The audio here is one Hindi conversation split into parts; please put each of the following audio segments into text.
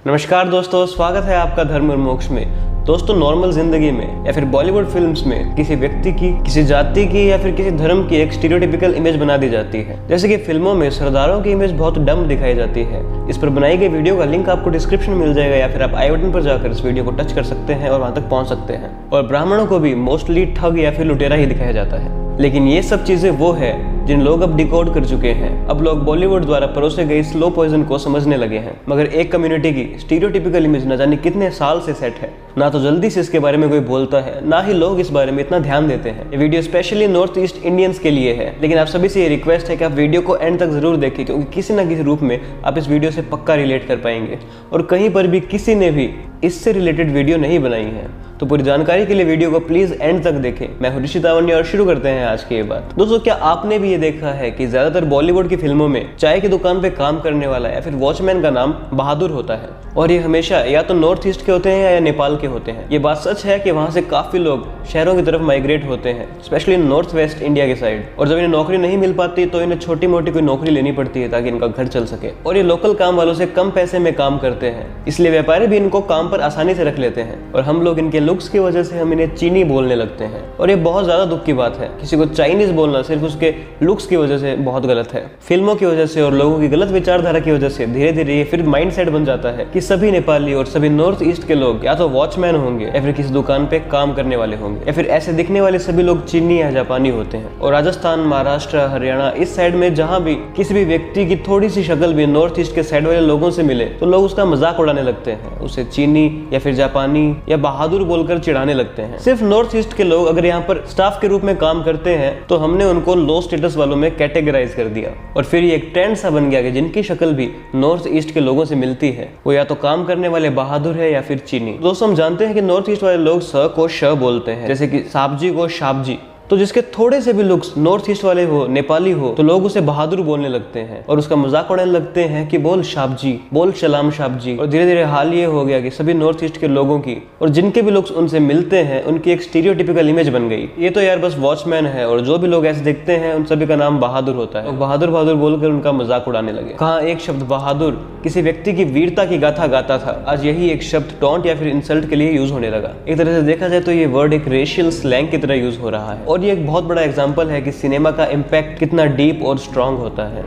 नमस्कार दोस्तों, स्वागत है आपका धर्म और मोक्ष में। दोस्तों, नॉर्मल जिंदगी में या फिर बॉलीवुड फिल्म्स में किसी व्यक्ति की, किसी जाति की या फिर किसी धर्म की एक स्टीरियोटिपिकल इमेज बना दी जाती है। जैसे कि फिल्मों में सरदारों की इमेज बहुत डम दिखाई जाती है। इस पर बनाई गई वीडियो का लिंक आपको डिस्क्रिप्शन में मिल जाएगा या फिर आप आई बटन पर जाकर इस वीडियो को टच कर सकते हैं और वहां तक पहुंच सकते हैं। और ब्राह्मणों को भी मोस्टली ठग या फिर लुटेरा ही दिखाया जाता है। लेकिन ये सब चीजें वो है जिन लोग अब डिकोड कर चुके हैं। अब लोग बॉलीवुड द्वारा परोसे गए स्लो पॉइजन को समझने लगे हैं। मगर एक कम्युनिटी की स्टीरियोटिपिकल इमेज न जाने कितने साल से सेट है, ना तो जल्दी से इसके बारे में कोई बोलता है, ना ही लोग इस बारे में इतना ध्यान देते हैं। ये video specially north east Indians के लिए है, लेकिन आप सभी से ये रिक्वेस्ट है कि आप वीडियो को एंड तक जरूर देखें, क्योंकि किसी न किसी रूप में आप इस वीडियो से पक्का रिलेट कर पाएंगे। और कहीं पर भी किसी ने भी इससे रिलेटेड वीडियो नहीं बनाई है, तो पूरी जानकारी के लिए वीडियो को प्लीज एंड तक देखें। मैं हूं ऋषि तावन्य और शुरू करते हैं आज की ये बात। दोस्तों, क्या आपने भी ये देखा है कि ज्यादातर बॉलीवुड की फिल्मों में चाय की दुकान पे काम करने वाला या फिर वॉचमैन का नाम बहादुर होता है, और ये हमेशा या तो नॉर्थ ईस्ट के होते हैं या नेपाल के होते हैं। ये बात सच है कि वहां से काफी लोग शहरों की तरफ माइग्रेट होते हैं, स्पेशली नॉर्थ वेस्ट इंडिया के साइड। और जब इन्हें नौकरी नहीं मिल पाती तो इन्हें छोटी मोटी कोई नौकरी लेनी पड़ती है ताकि इनका घर चल सके। और ये लोकल काम वालों से कम पैसे में काम करते हैं, इसलिए व्यापारी भी इनको काम पर आसानी से रख लेते हैं। और हम लोग इनके लुक्स की वजह से हम इन्हें चीनी बोलने लगते हैं। और ये बहुत ज्यादा दुख की बात है। किसी को चाइनीज बोलना सिर्फ उसके लुक्स की वजह से बहुत गलत है। फिल्मों की वजह से और लोगों की गलत विचारधारा की वजह से धीरे धीरे ये फिर माइंडसेट बन जाता है कि सभी नेपाली और सभी नॉर्थ ईस्ट के लोग या तो वॉचमैन होंगे या फिर किसी दुकान पे काम करने वाले होंगे, या फिर ऐसे दिखने वाले सभी लोग चीनी या जापानी होते हैं। और राजस्थान, महाराष्ट्र, हरियाणा, इस साइड में जहां भी किसी भी व्यक्ति की थोड़ी सी शक्ल भी नॉर्थ ईस्ट के साइड वाले लोगों से मिले तो लोग उसका मजाक उड़ाने लगते हैं, उसे चीनी या फिर जापानी या बहादुर बोलकर चिढ़ाने लगते हैं। सिर्फ नॉर्थ ईस्ट के लोग अगर यहाँ पर स्टाफ के रूप में काम करते हैं तो हमने उनको लो स्टेटस वालों में कैटेगराइज कर दिया। और फिर ये एक ट्रेंड सा बन गया कि जिनकी शक्ल भी नॉर्थ ईस्ट के लोगों से मिलती है वो या तो काम करने वाले बहादुर है या फिर चीनी। दोस्तों, हम जानते हैं कि नॉर्थ ईस्ट वाले लोग स को श बोलते हैं, जैसे कि साबजी को शाबजी। तो जिसके थोड़े से भी लुक्स नॉर्थ ईस्ट वाले हो, नेपाली हो, तो लोग उसे बहादुर बोलने लगते हैं और उसका मजाक उड़ाने लगते हैं कि बोल शाबजी, बोल सलाम शाबजी। और धीरे धीरे हाल ये हो गया कि सभी नॉर्थ ईस्ट के लोगों की और जिनके भी लुक्स उनसे मिलते हैं उनकी एक स्टीरियोटिपिकल इमेज बन गई। ये तो यार बस वॉचमैन है, और जो भी लोग ऐसे दिखते हैं उन सभी का नाम बहादुर होता है। बहादुर बहादुर बोलकर उनका मजाक उड़ाने लगे। कहाँ एक शब्द बहादुर किसी व्यक्ति की वीरता की गाथा गाता था, आज यही एक शब्द टॉन्ट या फिर इंसल्ट के लिए यूज होने लगा। एक तरह से देखा जाए तो ये वर्ड एक रेशियल स्लैंग की तरह यूज हो रहा है। और ये एक बहुत बड़ा एग्जाम्पल है कि सिनेमा का इम्पैक्ट कितना डीप और स्ट्रॉन्ग होता है।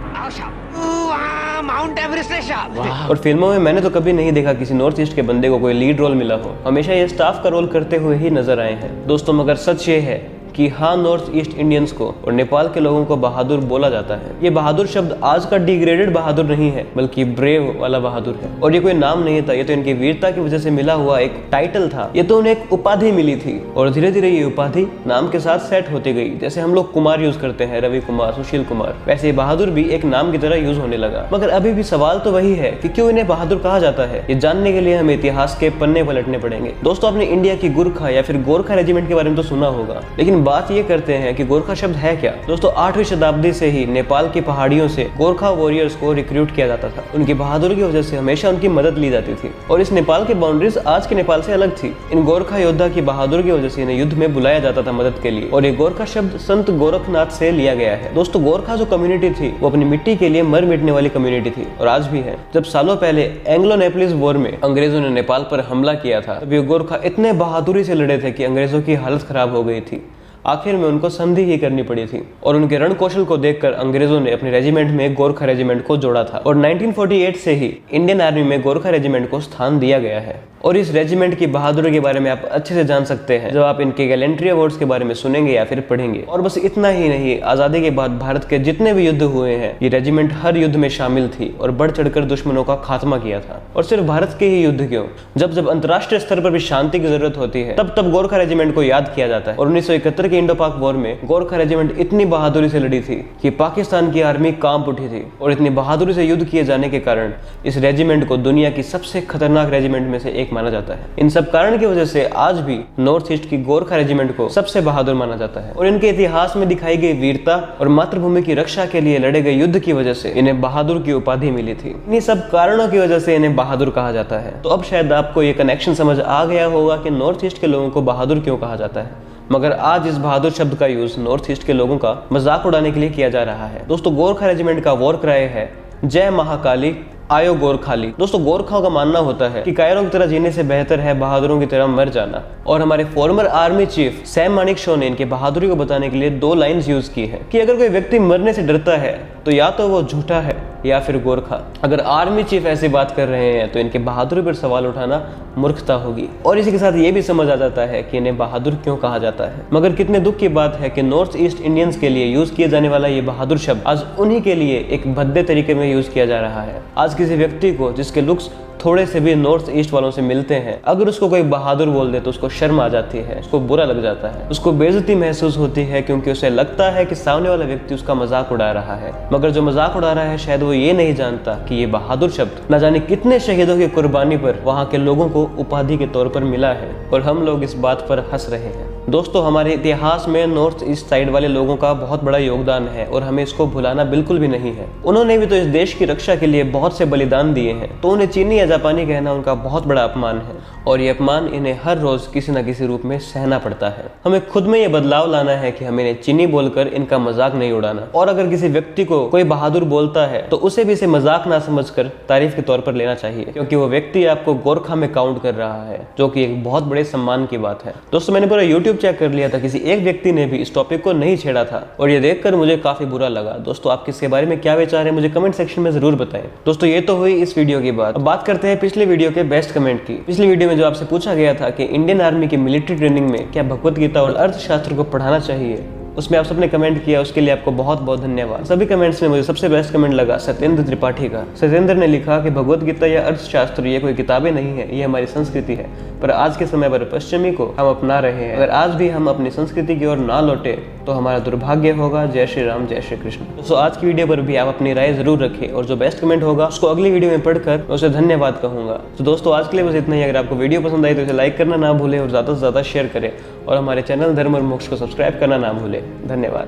और फिल्मों में मैंने तो कभी नहीं देखा किसी नॉर्थ ईस्ट के बंदे को कोई लीड रोल मिला हो, हमेशा ये स्टाफ का रोल करते हुए ही नजर आए हैं। दोस्तों, मगर सच ये है कि हाँ, नॉर्थ ईस्ट इंडियंस को और नेपाल के लोगों को बहादुर बोला जाता है। ये बहादुर शब्द आज का डिग्रेडेड बहादुर नहीं है, बल्कि ब्रेव वाला बहादुर है। और ये कोई नाम नहीं था, ये तो इनकी वीरता की वजह से मिला हुआ एक टाइटल था। ये तो उन्हें एक उपाधि मिली थी और धीरे धीरे ये उपाधि नाम के साथ सेट होती गई। जैसे हम लोग कुमार यूज करते हैं, रवि कुमार, सुशील कुमार, वैसे बहादुर भी एक नाम की तरह यूज होने लगा। मगर अभी भी सवाल तो वही है कि क्यों इन्हें बहादुर कहा जाता है। ये जानने के लिए हमें इतिहास के पन्ने पलटने पड़ेंगे। दोस्तों, आपने इंडिया की गुरखा या फिर गोरखा रेजिमेंट के बारे में तो सुना होगा, लेकिन बात ये करते हैं कि गोरखा शब्द है क्या। दोस्तों, 8वीं शताब्दी से ही नेपाल की पहाड़ियों से गोरखा वॉरियर्स को रिक्रूट किया जाता था। उनकी बहादुरी की वजह से हमेशा उनकी मदद ली जाती थी। और इस नेपाल की बाउंड्रीज आज के नेपाल से अलग थी। इन गोरखा योद्धा की बहादुरी की वजह से इन्हें युद्ध में बुलाया जाता था मदद के लिए। और ये गोरखा शब्द संत गोरखनाथ से लिया गया है। दोस्तों, गोरखा जो कम्युनिटी थी वो अपनी मिट्टी के लिए मर मिटने वाली कम्युनिटी थी और आज भी है। जब सालों पहले एंग्लो नेपोलिस वॉर में अंग्रेजों ने नेपाल पर हमला किया था, तब ये गोरखा इतने बहादुरी से लड़े थे कि अंग्रेजों की हालत खराब हो गई थी। आखिर में उनको संधि ही करनी पड़ी थी। और उनके रण कौशल को देखकर अंग्रेजों ने अपने रेजिमेंट में गोरखा रेजिमेंट को जोड़ा था। और 1948 से ही इंडियन आर्मी में गोरखा रेजिमेंट को स्थान दिया गया है। और इस रेजिमेंट की बहादुरी के बारे में आप अच्छे से जान सकते हैं जब आप इनके गैलेंट्री अवार्ड्स के बारे में सुनेंगे या फिर पढ़ेंगे। और बस इतना ही नहीं, आजादी के बाद भारत के जितने भी युद्ध हुए हैं, ये रेजिमेंट हर युद्ध में शामिल थी और बढ़ चढ़कर दुश्मनों का खात्मा किया था। और सिर्फ भारत के ही युद्ध क्यों, जब जब अंतर्राष्ट्रीय स्तर पर भी शांति की जरूरत होती है तब तब गोरखा रेजिमेंट को याद किया जाता है। और 1971 के इंडो पाक वॉर में गोरखा रेजिमेंट इतनी बहादुरी से लड़ी थी कि पाकिस्तान की आर्मी कांप उठी थी। और इतनी बहादुरी से युद्ध किए जाने के कारण इस रेजिमेंट को दुनिया की सबसे खतरनाक रेजिमेंट में से एक माना जाता है। इन सब कारण की वजह से आज भी नॉर्थ ईस्ट की गोरखा रेजिमेंट को सबसे बहादुर माना जाता है। और इनके इतिहास में दिखाई गई वीरता और मातृभूमि की रक्षा के लिए लड़े गए युद्ध की वजह से इन्हें बहादुर की उपाधि मिली थी। इन्हीं सब कारणों की वजह से इन्हें बहादुर कहा जाता है। तो अब शायद आपको ये कनेक्शन समझ आ गया होगा कि नॉर्थ ईस्ट के लोगों को बहादुर क्यों कहा जाता है। मगर आज इस बहादुर शब्द का यूज नॉर्थ ईस्ट के लोगों का मजाक उड़ाने के लिए किया जा रहा है। दोस्तों, गोरखा रेजिमेंट का वॉर क्राई है जय महाकाली आयो गोरखाली। दोस्तों गोरखाओं का मानना होता है कि कायरों की तरह जीने से बेहतर है बहादुरों की तरह मर जाना। और हमारे farmer army chief Sam Manekshaw ने इनकी बहादुरी को बताने के लिए 2 लाइंस यूज की है कि अगर कोई व्यक्ति मरने से डरता है तो या तो वो झूठा है या फिर गोरखा। अगर आर्मी चीफ ऐसी बात कर रहे हैं तो इनकी बहादुरी पर सवाल उठाना मूर्खता होगी। और इसी के साथ ये भी समझ आ जाता है कि इन्हें बहादुर क्यों कहा जाता है। मगर कितने दुख की बात है कि नॉर्थ ईस्ट इंडियंस के लिए यूज किया जाने वाला ये बहादुर शब्द आज उन्हीं के लिए एक भद्दे तरीके में यूज किया जा रहा है। आज किसी व्यक्ति को जिसके लुक्स थोड़े से भी नॉर्थ ईस्ट वालों से मिलते हैं, अगर उसको कोई बहादुर बोल दे तो उसको शर्म आ जाती है, उसको बुरा लग जाता है, उसको बेइज्जती महसूस होती है, क्योंकि उसे लगता है कि सामने वाला व्यक्ति उसका मजाक उड़ा रहा है। मगर जो मजाक उड़ा रहा है शायद वो ये नहीं जानता कि ये बहादुर शब्द न जाने कितने शहीदों की कुर्बानी पर वहाँ के लोगों को उपाधि के तौर पर मिला है और हम लोग इस बात पर हंस रहे हैं। दोस्तों हमारे इतिहास में नॉर्थ ईस्ट साइड वाले लोगों का बहुत बड़ा योगदान है और हमें इसको भुलाना बिल्कुल भी नहीं है। उन्होंने भी तो इस देश की रक्षा के लिए बहुत से बलिदान दिए हैं, तो उन्हें चीनी या जापानी कहना उनका बहुत बड़ा अपमान है और ये अपमान इन्हें हर रोज किसी न किसी रूप में सहना पड़ता है। हमें खुद में ये बदलाव लाना है कि हमें इन्हें चीनी बोलकर इनका मजाक नहीं उड़ाना। और अगर किसी व्यक्ति को कोई बहादुर बोलता है तो उसे भी इसे मजाक ना समझकर तारीफ के तौर पर लेना चाहिए, क्योंकि वो व्यक्ति आपको गोरखा में काउंट कर रहा है, जो कि एक बहुत बड़े सम्मान की बात है। दोस्तों मैंने पूरा यूट्यूब चेक कर लिया था, किसी एक व्यक्ति ने भी इस टॉपिक को नहीं छेड़ा था और ये देखकर मुझे काफी बुरा लगा। दोस्तों आप किसके बारे में क्या विचार है मुझे कमेंट सेक्शन में जरूर बताएं। दोस्तों ये तो हुई इस वीडियो की बात। अब बात करते हैं पिछले वीडियो के बेस्ट कमेंट की। पिछली वीडियो में जो आपसे पूछा गया था कि इंडियन आर्मी की मिलिट्री ट्रेनिंग में क्या भगवत गीता और अर्थशास्त्र को पढ़ाना चाहिए, उसमें आप सबने कमेंट किया, उसके लिए आपको बहुत बहुत धन्यवाद। सभी कमेंट्स में मुझे सबसे बेस्ट कमेंट लगा सत्येंद्र त्रिपाठी का। सत्येंद्र ने लिखा कि भगवत गीता या अर्थशास्त्र ये कोई किताबें नहीं है, ये हमारी संस्कृति है, पर आज के समय पर पश्चिमी को हम अपना रहे हैं। अगर आज भी हम अपनी संस्कृति की ओर ना लौटे तो हमारा दुर्भाग्य होगा। जय श्री राम, जय श्री कृष्ण। दोस्तों आज की वीडियो पर भी आप अपनी राय जरूर रखें और जो बेस्ट कमेंट होगा उसको अगली वीडियो में पढ़कर मैं उसे धन्यवाद कहूंगा। तो दोस्तों आज के लिए बस इतना ही। अगर आपको वीडियो पसंद आई तो इसे लाइक करना ना भूलें और ज़्यादा से ज़्यादा शेयर करें और हमारे चैनल धर्म और मोक्ष को सब्सक्राइब करना ना भूलें। धन्यवाद।